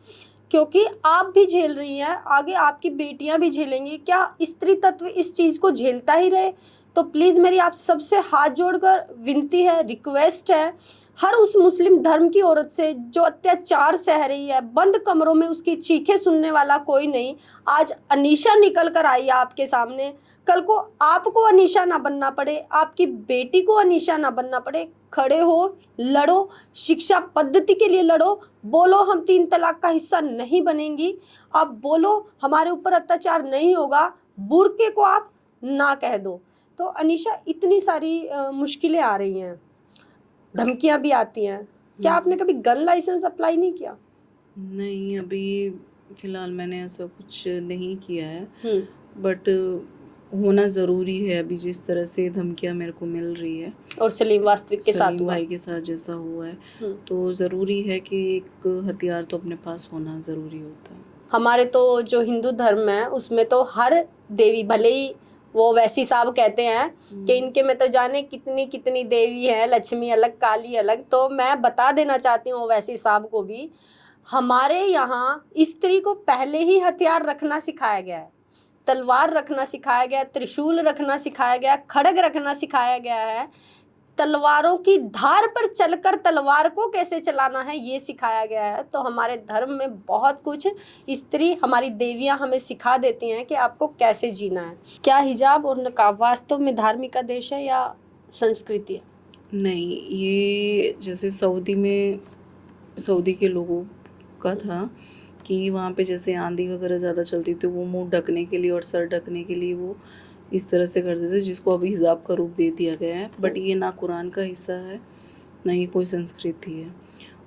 क्योंकि आप भी झेल रही हैं, आगे आपकी बेटियां भी झेलेंगी। क्या स्त्री तत्व इस चीज़ को झेलता ही रहे? तो प्लीज़ मेरी आप सबसे हाथ जोड़कर विनती है, रिक्वेस्ट है, हर उस मुस्लिम धर्म की औरत से जो अत्याचार सह रही है, बंद कमरों में उसकी चीखें सुनने वाला कोई नहीं। आज अनीशा निकल कर आई है आपके सामने, कल को आपको अनीशा ना बनना पड़े, आपकी बेटी को अनीशा ना बनना पड़े। खड़े हो, लड़ो, शिक्षा पद्धति के लिए लड़ो, बोलो हम 3 तलाक का हिस्सा नहीं बनेंगी, आप बोलो हमारे ऊपर अत्याचार नहीं होगा, बुर्के को आप ना कह दो। तो अनीशा, इतनी सारी मुश्किलें आ रही हैं, धमकियां भी आती हैं, क्या आपने कभी गन लाइसेंस अप्लाई नहीं किया?
नहीं, अभी फ़िलहाल मैंने ऐसा कुछ नहीं किया है, बट होना ज़रूरी है। अभी जिस तरह से धमकियां मेरे को मिल रही है
और सलीम वास्तविक के साथ
सलीम भाई के साथ जैसा हुआ है, तो ज़रूरी है कि एक हथियार तो अपने पास होना ज़रूरी होता है।
हमारे तो जो हिंदू धर्म है उसमें तो हर देवी, भले ही वो वैसी साहब कहते हैं कि इनके में तो जाने कितनी कितनी देवी है, लक्ष्मी अलग, काली अलग, तो मैं बता देना चाहती हूँ वैसी साहब को भी, हमारे यहाँ स्त्री को पहले ही हथियार रखना सिखाया गया है, तलवार रखना सिखाया गया, त्रिशूल रखना सिखाया गया, खड़ग रखना सिखाया गया है, तलवारों की धार पर चलकर तलवार को कैसे चलाना है ये सिखाया गया है। तो हमारे धर्म में बहुत कुछ स्त्री, हमारी देवियां हमें सिखा देती हैं कि आपको कैसे जीना है। क्या हिजाब और नकाब वास्तव में धार्मिक आदेश है या संस्कृति है?
नहीं, ये जैसे सऊदी के लोगों का था कि वहाँ पे जैसे आंधी वगैरह ज़्यादा चलती थी, वो मुंह ढकने के लिए और सर ढकने के लिए वो इस तरह से करते थे, जिसको अभी हिजाब का रूप दे दिया गया है। बट ये ना कुरान का हिस्सा है, ना ही कोई संस्कृति है।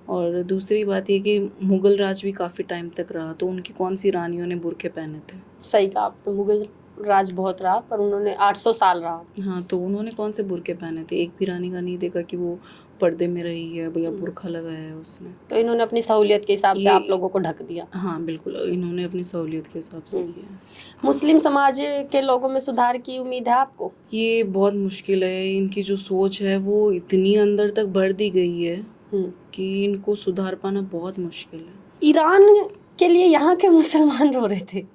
और दूसरी बात ये कि मुग़ल राज भी काफ़ी टाइम तक रहा, तो उनकी कौन सी रानियों ने बुर्के पहने थे?
सही कहा आपने, मुग़ल राज बहुत रहा पर उन्होंने 800 साल रहा।
हाँ, तो उन्होंने कौन से बुर्के पहने थे? एक भी रानी का नहीं देखा कि वो पर्दे में रही है या बुर्खा लगाया है उसने।
तो इन्होंने अपनी सहूलियत के हिसाब से आप लोगों को ढक दिया।
हाँ बिल्कुल, इन्होंने अपनी सहूलियत के हिसाब से किया।
मुस्लिम समाज के लोगों में सुधार की उम्मीद है आपको?
ये बहुत मुश्किल है। इनकी जो सोच है वो इतनी अंदर तक भर दी गई है कि इनको सुधार पाना बहुत मुश्किल है।
ईरान के लिए यहाँ के मुसलमान रो रहे थे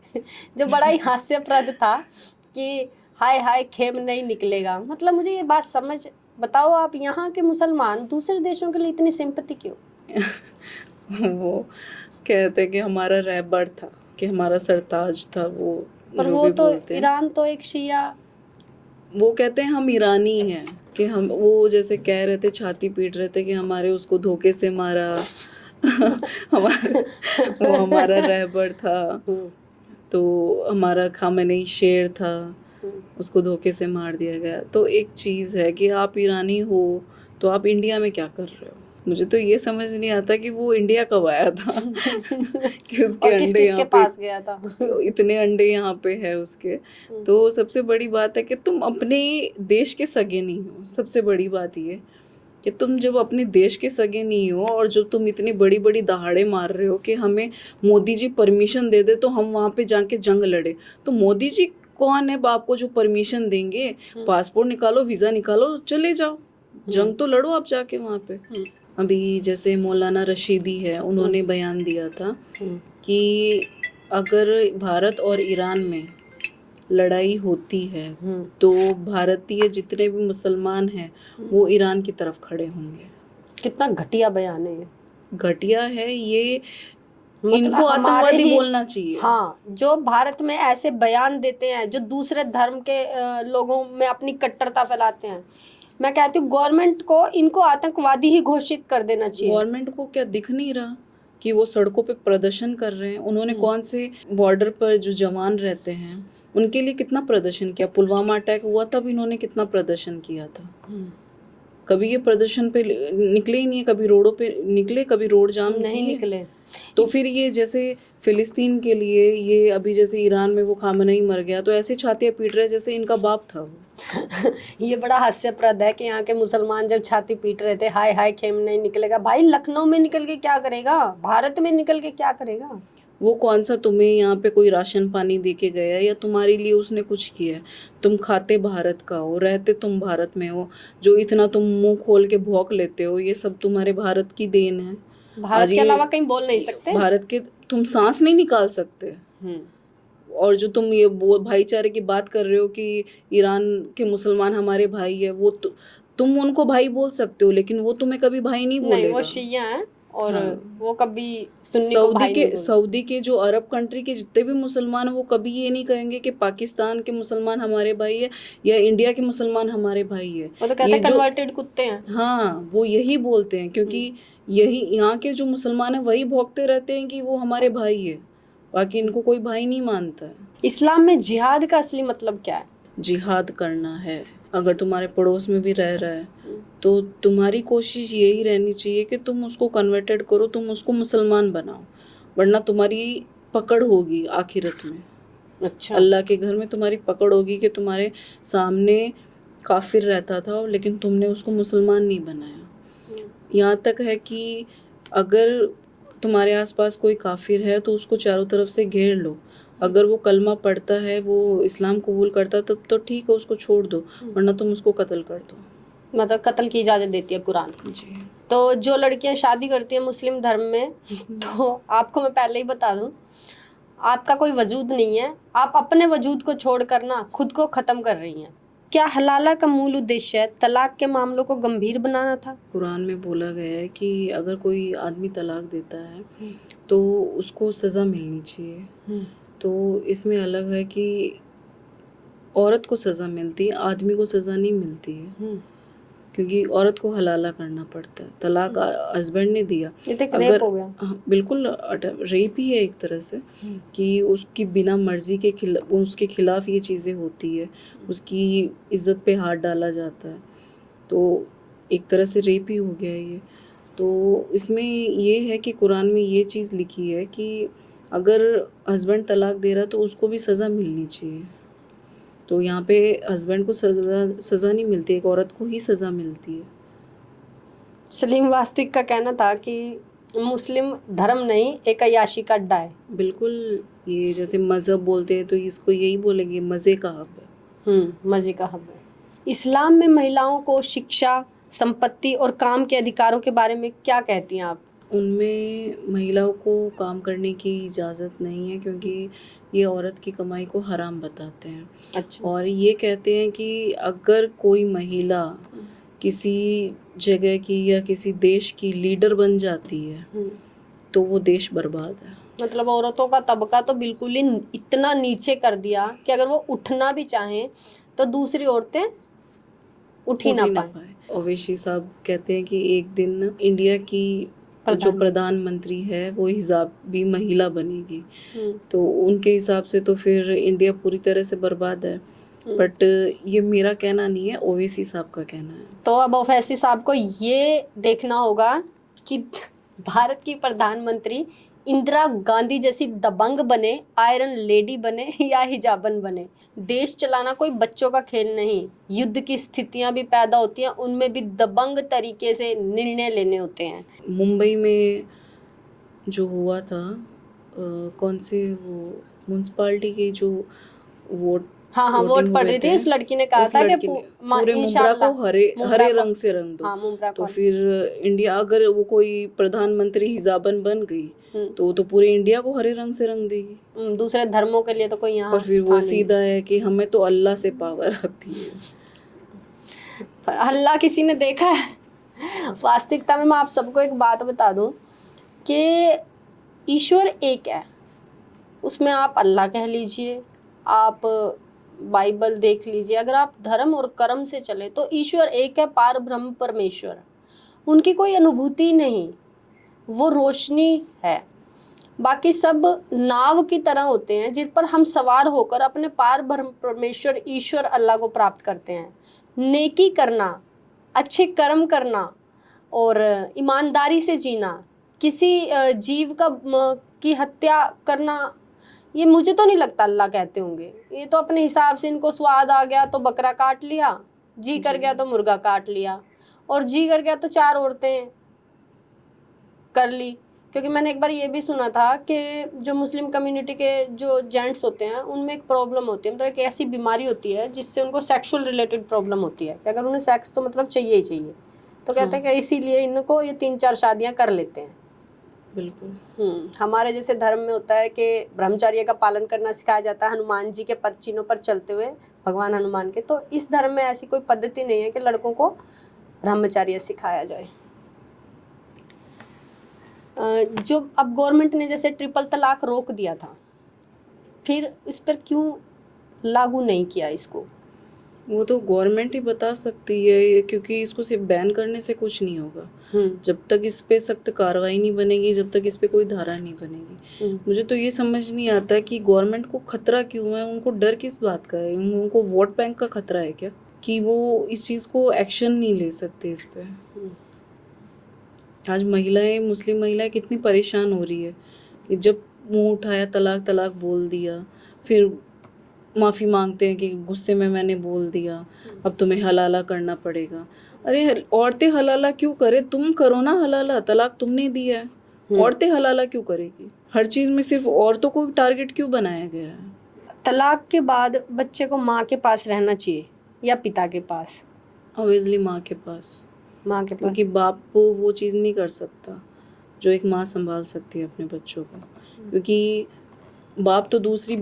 जो बड़ा ही हास्यप्रद था कि हाय हाय खेम नहीं निकलेगा। मतलब मुझे ये बात समझ बताओ, आप यहाँ के मुसलमान दूसरे देशों के लिए इतनी सिंपैथी क्यों?
वो कहते हैं कि हमारा रहबर था, कि हमारा सरताज था, वो
पर
जो
वो
भी
तो
बोलते हैं।
ईरान तो एक शिया,
वो कहते हैं हम ईरानी हैं, कि हम, वो जैसे कह रहे थे, छाती पीट रहे थे कि हमारे उसको धोखे से मारा वो हमारा रहबर था, तो हमारा खामेनी शेर था, उसको धोखे से मार दिया गया। तो एक चीज़ है कि आप ईरानी हो तो आप इंडिया में क्या कर रहे हो? मुझे तो ये समझ नहीं आता कि वो इंडिया कब आया था कि उसके अंडे यहाँ पे
पास गया था
इतने अंडे यहाँ पे है उसके। तो सबसे बड़ी बात है कि तुम अपने देश के सगे नहीं हो। सबसे बड़ी बात ये कि तुम जब अपने देश के सगे नहीं हो और जब तुम इतनी बड़ी बड़ी दहाड़े मार रहे हो कि हमें मोदी जी परमिशन दे दे तो हम वहाँ पे जाके जंग लड़े, तो मोदी जी कौन है बाप को जो परमिशन देंगे? पासपोर्ट निकालो, वीज़ा निकालो, चले जाओ, जंग तो लड़ो आप जाके वहाँ पे। अभी जैसे मौलाना रशीदी है, उन्होंने बयान दिया था कि अगर भारत और ईरान में लड़ाई होती है तो भारतीय जितने भी मुसलमान हैं वो ईरान की तरफ खड़े होंगे।
कितना घटिया बयान है ये।
घटिया है ये,
मतलब
इनको
हमारे
आतंकवादी
ही
बोलना चाहिए।
हाँ, जो भारत में ऐसे बयान देते हैं, जो दूसरे धर्म के लोगों में अपनी कट्टरता फैलाते हैं, मैं कहती हूँ गवर्नमेंट को इनको आतंकवादी ही घोषित कर देना चाहिए।
गवर्नमेंट को क्या दिख नहीं रहा कि वो सड़कों पे प्रदर्शन कर रहे हैं? उन्होंने कौन से बॉर्डर पर जो जवान रहते हैं उनके लिए कितना प्रदर्शन किया? पुलवामा अटैक हुआ तब इन्होंने कितना प्रदर्शन किया था? कभी ये प्रदर्शन पे निकले ही नहीं है, कभी रोडों पे निकले, कभी रोड जाम
नहीं
किए?
निकले।
तो फिर ये जैसे फिलिस्तीन के लिए, ये अभी जैसे ईरान में वो खामनेई मर गया तो ऐसे छातियां पीट रहे जैसे इनका बाप था वो।
ये बड़ा हास्यप्रद है कि यहाँ के मुसलमान जब छाती पीट रहे थे, हाय हाय खेमनेई निकलेगा। भाई लखनऊ में निकल के क्या करेगा, भारत में निकल के क्या करेगा?
वो कौन सा तुम्हें यहाँ पे कोई राशन पानी दे के गया या तुम्हारे लिए उसने कुछ किया है? तुम खाते भारत का हो, रहते तुम भारत में हो, जो इतना तुम मुंह खोल के भौंक लेते हो ये सब तुम्हारे भारत की देन है।
भारत के अलावा कहीं बोल नहीं सकते।
भारत के तुम सांस नहीं निकाल सकते। और जो तुम ये भाईचारे की बात कर रहे हो कि ईरान के मुसलमान हमारे भाई है, वो तुम उनको भाई बोल सकते हो लेकिन वो तुम्हें कभी भाई नहीं बोलेगा।
नहीं, वो शिया हैं और वो कभी सुन्नी को भाई नहीं बोलेंगे।
सऊदी के जो अरब कंट्री के जितने भी मुसलमान हैं वो कभी ये नहीं कहेंगे कि पाकिस्तान के मुसलमान हमारे भाई है या इंडिया के मुसलमान हमारे भाई है।
वो तो कहते हैं कन्वर्टेड कुत्ते हैं।
हाँ, वो यही बोलते हैं क्योंकि यही यहाँ के जो मुसलमान हैं वही भौंकते रहते हैं कि वो हमारे भाई है, बाकी इनको कोई भाई नहीं मानता है।
इस्लाम में जिहाद का असली मतलब क्या है?
जिहाद करना है। अगर तुम्हारे पड़ोस में भी रह रहा है तो तुम्हारी कोशिश यही रहनी चाहिए कि तुम उसको कन्वर्टेड करो, तुम उसको मुसलमान बनाओ, वरना तुम्हारी पकड़ होगी आखिरत में।
अच्छा।
अल्लाह के घर में तुम्हारी पकड़ होगी कि तुम्हारे सामने काफिर रहता था लेकिन तुमने उसको मुसलमान नहीं बनाया। यहाँ तक है कि अगर तुम्हारे आसपास कोई काफिर है तो उसको चारों तरफ से घेर लो। अगर वो कलमा पढ़ता है, वो इस्लाम कबूल करता तब तो ठीक है, उसको छोड़ दो, वरना तुम उसको कत्ल कर दो।
मतलब कत्ल की इजाज़त देती है कुरान
जी।
तो जो लड़कियां शादी करती हैं मुस्लिम धर्म में, तो आपको मैं पहले ही बता दूं, आपका कोई वजूद नहीं है, आप अपने वजूद को छोड़कर ना खुद को ख़त्म कर रही हैं। क्या हलाला का मूल उद्देश्य तलाक के मामलों को गंभीर बनाना था?
कुरान में बोला गया है कि अगर कोई आदमी तलाक देता है तो उसको सज़ा मिलनी चाहिए। तो इसमें अलग है कि औरत को सज़ा मिलती है, आदमी को सज़ा नहीं मिलती है, क्योंकि औरत को हलाला करना पड़ता है। तलाक हस्बैंड ने दिया,
ये तो एक रेप हो गया।
बिल्कुल रेप ही है एक तरह से, कि उसकी बिना मर्जी के उसके खिलाफ ये चीज़ें होती है, उसकी इज्जत पे हाथ डाला जाता है, तो एक तरह से रेप ही हो गया ये। तो इसमें ये है कि कुरान में ये चीज़ लिखी है कि अगर हस्बैंड तलाक दे रहा है तो उसको भी सज़ा मिलनी चाहिए। तो यहाँ पे हस्बैंड को सज़ा नहीं मिलती, एक औरत को ही सज़ा मिलती है।
सलीम वास्तिक का कहना था कि मुस्लिम धर्म नहीं, एक अय्याशी का अड्डा है।
बिल्कुल, ये जैसे मज़हब बोलते हैं तो इसको यही बोलेंगे, मज़े का हब है।
मज़े का हब है। इस्लाम में महिलाओं को शिक्षा, संपत्ति और काम के अधिकारों के बारे में क्या कहती हैं आप?
उनमें महिलाओं को काम करने की इजाज़त नहीं है क्योंकि ये औरत की कमाई को हराम बताते हैं।
अच्छा।
और ये कहते हैं कि अगर कोई महिला किसी जगह की या किसी देश की लीडर बन जाती है तो वो देश बर्बाद है।
मतलब औरतों का तबका तो बिल्कुल ही इतना नीचे कर दिया कि अगर वो उठना भी चाहें तो दूसरी औरतें उठ ही ना पाए।
ओवैसी साहब कहते हैं कि एक दिन इंडिया की जो प्रधानमंत्री है वो हिजाबी महिला बनेगी, तो उनके हिसाब से तो फिर इंडिया पूरी तरह से बर्बाद है। बट ये मेरा कहना नहीं है, ओवैसी साहब का कहना है।
तो अब ओवैसी साहब को ये देखना होगा कि भारत की प्रधानमंत्री इंदिरा गांधी जैसी दबंग बने, आयरन लेडी बने या हिजाबन बने। देश चलाना कोई बच्चों का खेल नहीं, युद्ध की स्थितियां भी पैदा होती हैं, उनमें भी दबंग तरीके से निर्णय लेने होते हैं।
मुंबई में जो हुआ था, कौन से वो म्यूनसिपाल्टी के जो वोट
हाँ हाँ, वोट
वोटिंग
पड़
हुए
रही थी,
थे।
उस लड़की ने कहा
उस
था कि
लड़की ने पूरे मुंब्रा
इंशाल्लाह
को हरे
मुंब्रा
हरे
को,
रंग से रंग दो।
हाँ मुंब्रा
तो
को।
फिर इंडिया, अगर वो कोई प्रधानमंत्री हिजाबन बन गई तो वो तो पूरे इंडिया को हरे रंग से रंग देगी।
दूसरे धर्मों के लिए तो कोई यहाँ
और फिर वो
स्थान ही
सीधा है कि हमें तो अल्लाह से पावर आती है।
नहीं। अल्लाह किसी ने देखा है? वास्तविकता में मैं आप सबको एक बात बता दूं कि ईश्वर एक है, उसमें आप अल्लाह कह लीजिए, आप बाइबल देख लीजिए, अगर आप धर्म और कर्म से चले तो ईश्वर एक है, पार ब्रह्म परमेश्वर। उनकी कोई अनुभूति नहीं, वो रोशनी है। बाकी सब नाव की तरह होते हैं जिन पर हम सवार होकर अपने पार ब्रह्म परमेश्वर ईश्वर अल्लाह को प्राप्त करते हैं। नेकी करना, अच्छे कर्म करना और ईमानदारी से जीना, किसी जीव की हत्या करना, ये मुझे तो नहीं लगता अल्लाह कहते होंगे। ये तो अपने हिसाब से इनको स्वाद आ गया तो बकरा काट लिया, जी कर गया तो मुर्गा काट लिया, और जी कर गया तो 4 औरतें कर ली। क्योंकि मैंने एक बार ये भी सुना था कि जो मुस्लिम कम्युनिटी के जो जेंट्स होते हैं उनमें एक प्रॉब्लम होती है, मतलब एक ऐसी बीमारी होती है जिससे उनको सेक्सुअल रिलेटेड प्रॉब्लम होती है कि अगर उन्हें सेक्स तो मतलब चाहिए ही चाहिए। तो कहते हैं कि इसीलिए इनको ये 3-4 शादियां कर लेते हैं।
बिल्कुल।
हमारे जैसे धर्म में होता है कि ब्रह्मचर्य का पालन करना सिखाया जाता है, हनुमान जी के पद चिन्हों पर चलते हुए, भगवान हनुमान के। तो इस धर्म में ऐसी कोई पद्धति नहीं है कि लड़कों को ब्रह्मचर्य सिखाया जाए। जो अब गवर्नमेंट ने जैसे ट्रिपल तलाक रोक दिया था, फिर इस पर क्यों लागू नहीं किया इसको?
वो तो गवर्नमेंट ही बता सकती है ये, क्योंकि इसको सिर्फ बैन करने से कुछ नहीं होगा। जब तक इस पे सख्त कार्रवाई नहीं बनेगी, जब तक इस पे कोई धारा नहीं बनेगी। मुझे तो ये समझ नहीं आता कि गवर्नमेंट को खतरा क्यों है, उनको डर किस बात का है? उनको वोट बैंक का खतरा है क्या कि वो इस चीज़ को एक्शन नहीं ले सकते इस पे? आज महिलाएं, मुस्लिम महिलाएं कितनी परेशान हो रही है कि जब मुंह उठाया तलाक तलाक बोल दिया, फिर माफ़ी मांगते हैं कि गुस्से में मैंने बोल दिया, अब तुम्हें हलाला करना पड़ेगा। अरे औरतें हलाला क्यों करे? तुम करो ना हलाला, तलाक तुमने दिया है, औरतें हलाला क्यों करेगी? हर चीज़ में सिर्फ औरतों को टारगेट क्यों बनाया गया है?
तलाक के बाद बच्चे को माँ के पास रहना चाहिए या पिता के पास?
ऑब्वियसली माँ के पास।
माँ के पास,
क्योंकि बाप वो चीज़ नहीं कर सकता जो एक माँ संभाल सकती है अपने बच्चों को। क्योंकि बाप तो दूसरी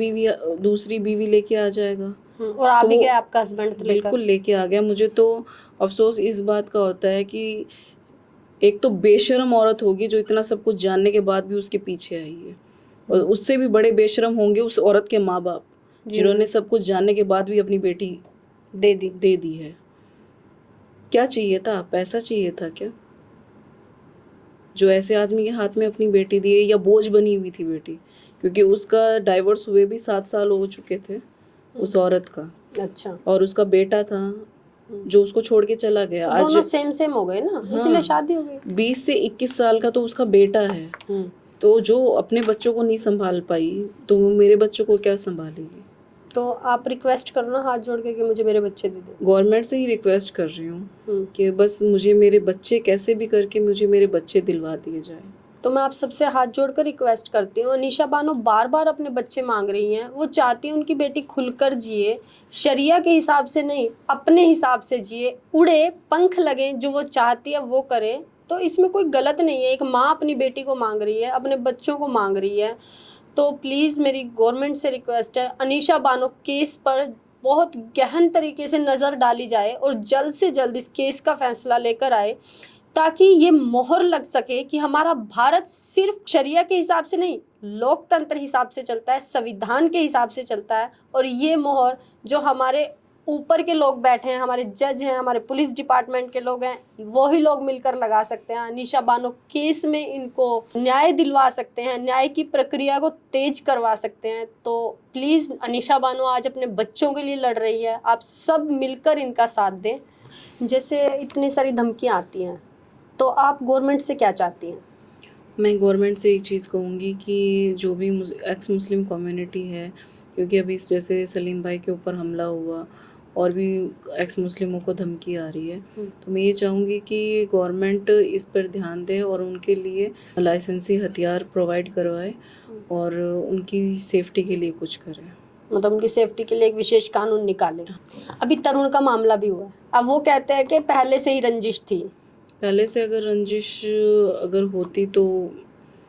बीवी लेके आ जाएगा।
और आ
तो
भी गया आपका हस्बैंड तो लेकर।
बिल्कुल लेके आ गया। मुझे तो अफसोस इस बात का होता है कि एक तो बेशरम औरत होगी जो इतना सब कुछ जानने के बाद भी उसके पीछे आई है, और उससे भी बड़े बेशरम होंगे उस औरत के माँ बाप जिन्होंने सब कुछ जानने के बाद भी अपनी बेटी दे दी है। क्या चाहिए था? पैसा चाहिए था क्या, जो ऐसे आदमी के हाथ में अपनी बेटी दी है? या बोझ बनी हुई थी बेटी? क्योंकि उसका डाइवोर्स हुए भी 7 साल हो चुके थे उस औरत का।
अच्छा।
और उसका बेटा था जो उसको छोड़ के चला गया।
तो दोनों सेम हो गए ना, इसीलिए शादी हो गई।
20 से 21 साल का तो उसका बेटा है। तो जो अपने बच्चों को नहीं संभाल पाई तो वो मेरे बच्चों को क्या संभालेगी?
तो आप रिक्वेस्ट करो ना हाथ जोड़ के कि मुझे मेरे बच्चे दे दो।
गवर्नमेंट से ही रिक्वेस्ट कर रही हूँ कि बस मुझे मेरे बच्चे, कैसे भी करके मुझे मेरे बच्चे दिलवा दिए जाए।
तो मैं आप सबसे हाथ जोड़कर रिक्वेस्ट करती हूँ, अनीशा बानो बार बार अपने बच्चे मांग रही हैं, वो चाहती हैं उनकी बेटी खुलकर जिए, शरिया के हिसाब से नहीं, अपने हिसाब से जिए, उड़े, पंख लगे, जो वो चाहती है वो करे। तो इसमें कोई गलत नहीं है। एक माँ अपनी बेटी को मांग रही है, अपने बच्चों को मांग रही है। तो प्लीज़ मेरी गवर्नमेंट से रिक्वेस्ट है, अनीशा बानो केस पर बहुत गहन तरीके से नज़र डाली जाए और जल्द से जल्द इस केस का फैसला लेकर आए, ताकि ये मोहर लग सके कि हमारा भारत सिर्फ शरिया के हिसाब से नहीं, लोकतंत्र हिसाब से चलता है, संविधान के हिसाब से चलता है। और ये मोहर जो हमारे ऊपर के लोग बैठे हैं, हमारे जज हैं, हमारे पुलिस डिपार्टमेंट के लोग हैं, वही लोग मिलकर लगा सकते हैं। अनीशा बानो केस में इनको न्याय दिलवा सकते हैं, न्याय की प्रक्रिया को तेज करवा सकते हैं। तो प्लीज़ अनीशा बानो आज अपने बच्चों के लिए लड़ रही है, आप सब मिलकर इनका साथ दें। जैसे इतनी सारी धमकियाँ आती हैं, तो आप गवर्नमेंट से क्या चाहती हैं?
मैं गवर्नमेंट से एक चीज़ कहूँगी कि जो भी एक्स मुस्लिम कम्युनिटी है, क्योंकि अभी जैसे सलीम भाई के ऊपर हमला हुआ और भी एक्स मुस्लिमों को धमकी आ रही है, तो मैं ये चाहूँगी कि गवर्नमेंट इस पर ध्यान दे और उनके लिए लाइसेंसी हथियार प्रोवाइड करवाए और उनकी सेफ्टी के लिए कुछ करे।
मतलब उनकी सेफ्टी के लिए एक विशेष कानून निकाले। अभी तरुण का मामला भी हुआ है, अब वो कहते हैं कि पहले से ही रंजिश थी।
पहले से अगर रंजिश अगर होती तो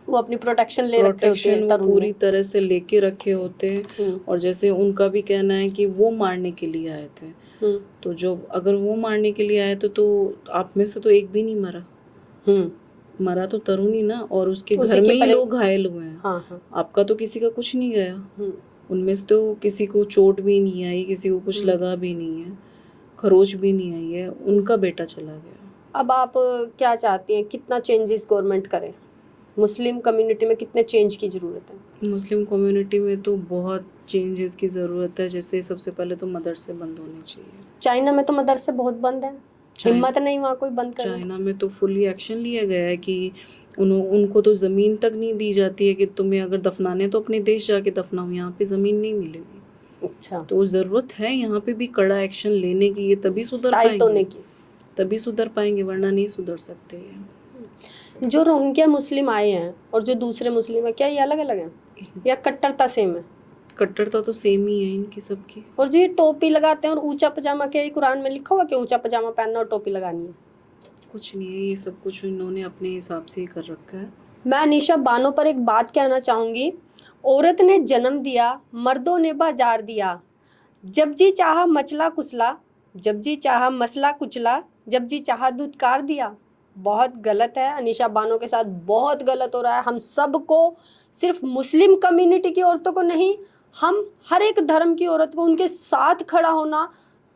वो अपनी प्रोटेक्शन ले रखे होते
प्रोटेक्शन
हैं
वो
तरुण
पूरी
ने।
तरह से लेके रखे होते हैं। और जैसे उनका भी कहना है कि वो मारने के लिए आए थे, तो जो अगर वो मारने के लिए आए तो आप में से तो एक भी नहीं मरा। मरा तो तरुण ही ना, और उसके घर में ही लोग घायल हुए हैं।
हाँ।
आपका तो किसी का कुछ नहीं गया। उनमें से तो किसी को चोट भी नहीं आई, किसी को कुछ लगा भी नहीं है, खरोच भी नहीं आई है, उनका बेटा चला गया।
अब आप क्या चाहती हैं, कितना चेंजेस गवर्नमेंट करे? मुस्लिम कम्युनिटी में कितने चेंज की ज़रूरत है?
मुस्लिम कम्युनिटी में तो बहुत चेंजेस की ज़रूरत है। जैसे सबसे पहले तो मदरसे बंद होने चाहिए।
चाइना में तो मदरसे बहुत बंद हैं, हिम्मत नहीं वहाँ कोई बंद करे।
चाइना में तो फुली एक्शन लिया गया है कि उनको तो ज़मीन तक नहीं दी जाती है कि तुम्हें अगर दफनाने तो अपने देश जाके दफनाओ, यहाँ पे ज़मीन नहीं मिलेगी।
अच्छा,
तो ज़रूरत है यहाँ पे भी कड़ा एक्शन लेने की, ये तभी सुधर पाएंगे, तभी सुधर पाएंगे, वरना नहीं सुधर सकते हैं।
जो रोहिंग्या मुस्लिम आए हैं और जो दूसरे मुस्लिम है, क्या ये अलग अलग हैं या कट्टरता सेम है?
कट्टरता तो सेम ही है इनकी सबकी।
और जो ये टोपी लगाते हैं और ऊंचा पजामा, क्या ये कुरान में लिखा हुआ कि ऊंचा पजामा पहनना और टोपी लगानी है?
कुछ नहीं है, ये सब कुछ इन्होंने अपने हिसाब से ही कर रखा है।
मैं अनीशा बानो पर एक बात कहना चाहूँगी। औरत ने जन्म दिया, मर्दों ने बाजार दिया, जब जी चाहा मचला कुचला, जब जी चाहा मसला कुचला, जब जी चाहा धुतकार दिया। बहुत गलत है, अनीशा बानो के साथ बहुत गलत हो रहा है। हम सबको, सिर्फ मुस्लिम कम्युनिटी की औरतों को नहीं, हम हर एक धर्म की औरत को उनके साथ खड़ा होना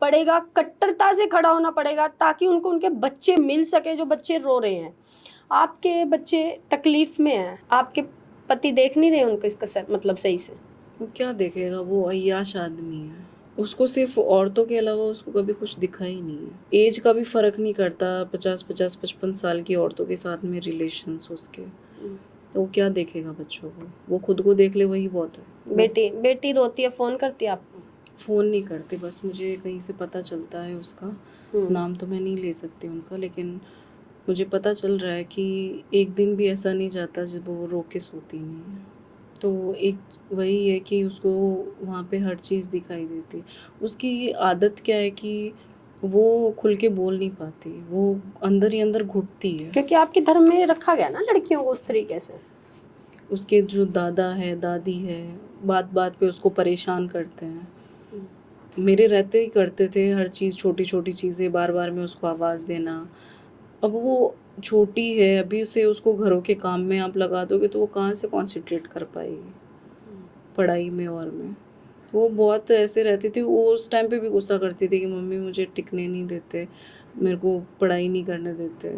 पड़ेगा, कट्टरता से खड़ा होना पड़ेगा, ताकि उनको उनके बच्चे मिल सके जो बच्चे रो रहे हैं। आपके बच्चे तकलीफ में हैं, आपके पति देख नहीं रहे उनको इसका मतलब सही से।
वो क्या देखेगा, वो अय्याश आदमी है। उसको सिर्फ औरतों के अलावा उसको कभी कुछ दिखा ही नहीं है। एज का भी फ़र्क नहीं करता, 50-55 साल की औरतों के साथ में रिलेशंस उसके, तो वो क्या देखेगा बच्चों को? वो खुद को देख ले, वही बहुत है।
बेटी रोती है, फ़ोन करती है आपको?
फ़ोन नहीं करती, बस मुझे कहीं से पता चलता है उसका नाम, तो मैं नहीं ले सकती उनका, लेकिन मुझे पता चल रहा है कि एक दिन भी ऐसा नहीं जाता जब वो रो के सोती नहीं है। तो एक वही है कि उसको वहाँ पे हर चीज़ दिखाई देती। उसकी आदत क्या है कि वो खुल के बोल नहीं पाती, वो अंदर ही अंदर घुटती है।
क्योंकि आपके धर्म में रखा गया ना लड़कियों को उस तरीके से।
उसके जो दादा है, दादी है, बात बात पे उसको परेशान करते हैं। मेरे रहते ही करते थे, हर चीज़, छोटी छोटी चीज़ें बार बार में उसको आवाज़ देना। अब वो छोटी है, अभी उसे उसको घरों के काम में आप लगा दोगे तो वो कहाँ से कॉन्सेंट्रेट कर पाएगी पढ़ाई में और में। तो वो बहुत ऐसे रहती थी। वो उस टाइम पे भी गुस्सा करती थी कि मम्मी मुझे टिकने नहीं देते, मेरे को पढ़ाई नहीं करने देते।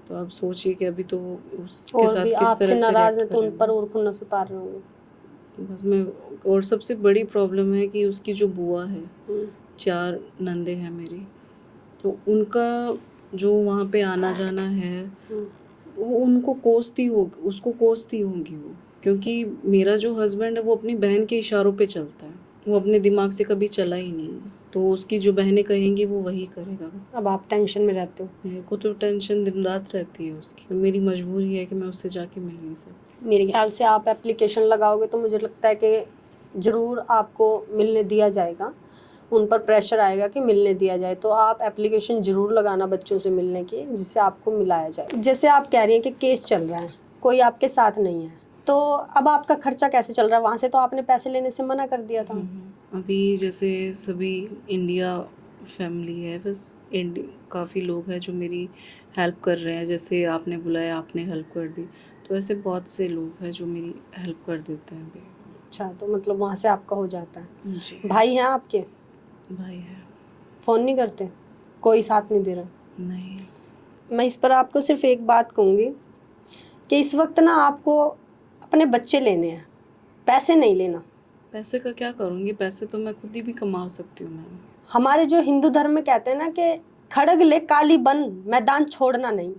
तो आप सोचिए कि अभी तो उसके साथ किस तरह से
नाराज़ है तो उन पर और खुन्नस उतार रहे होंगे।
बस मैं, और सबसे बड़ी प्रॉब्लम है कि उसकी जो बुआ है, 4 नंदे हैं मेरी, तो उनका जो वहाँ पे आना जाना है वो उनको उसको कोसती होंगी वो, क्योंकि मेरा जो हस्बैंड है वो अपनी बहन के इशारों पे चलता है, वो अपने दिमाग से कभी चला ही नहीं है। तो उसकी जो बहनें कहेंगी वो वही करेगा।
अब आप टेंशन में रहते हो?
मेरे को तो टेंशन दिन रात रहती है उसकी। मेरी मजबूरी है कि मैं उससे जाके मिल नहीं सकती।
मेरे ख्याल से आप एप्लीकेशन लगाओगे तो मुझे लगता है कि ज़रूर आपको मिलने दिया जाएगा, उन पर प्रेशर आएगा कि मिलने दिया जाए। तो आप एप्लीकेशन ज़रूर लगाना बच्चों से मिलने की, जिससे आपको मिलाया जाए। जैसे आप कह रही हैं कि केस चल रहा है, कोई आपके साथ नहीं है, तो अब आपका खर्चा कैसे चल रहा है? वहाँ से तो आपने पैसे लेने से मना कर दिया था।
अभी जैसे सभी इंडिया फैमिली है, बस काफ़ी लोग हैं जो मेरी हेल्प कर रहे हैं। जैसे आपने बुलाया, आपने हेल्प कर दी, तो ऐसे बहुत से लोग हैं जो मेरी हेल्प कर देते हैं अभी।
अच्छा, तो मतलब वहाँ से आपका हो जाता है।
जी।
भाई हैं आपके?
भाई है।
फ़ोन नहीं करते? कोई साथ नहीं दे रहा?
नहीं।
मैं इस पर आपको सिर्फ एक बात कहूँगी कि इस वक्त ना आपको अपने बच्चे लेने हैं, पैसे नहीं लेना।
पैसे का क्या करूँगी? पैसे तो मैं खुद ही भी कमा सकती हूँ मैम।
हमारे जो हिंदू धर्म में कहते हैं ना कि खड़ग ले काली बन, मैदान छोड़ना नहीं।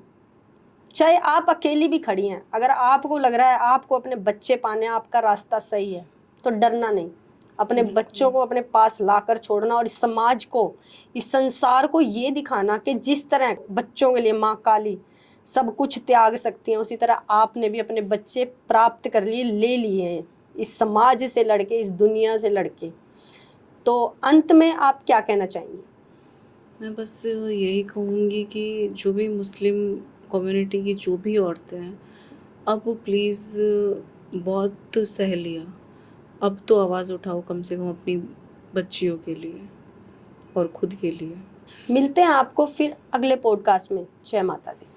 चाहे आप अकेली भी खड़ी हैं, अगर आपको लग रहा है आपको अपने बच्चे पाने, आपका रास्ता सही है, तो डरना नहीं। अपने बच्चों को अपने पास लाकर छोड़ना और इस समाज को, इस संसार को ये दिखाना कि जिस तरह बच्चों के लिए माँ काली सब कुछ त्याग सकती हैं, उसी तरह आपने भी अपने बच्चे प्राप्त कर लिए, ले लिए हैं, इस समाज से लड़के, इस दुनिया से लड़के। तो अंत में आप क्या कहना चाहेंगी?
मैं बस यही कहूँगी कि जो भी मुस्लिम कम्युनिटी की जो भी औरतें हैं, अब वो प्लीज़ बहुत सह लिया, अब तो आवाज़ उठाओ कम से कम अपनी बच्चियों के लिए और खुद के लिए।
मिलते हैं आपको फिर अगले पॉडकास्ट में। जय माता दी।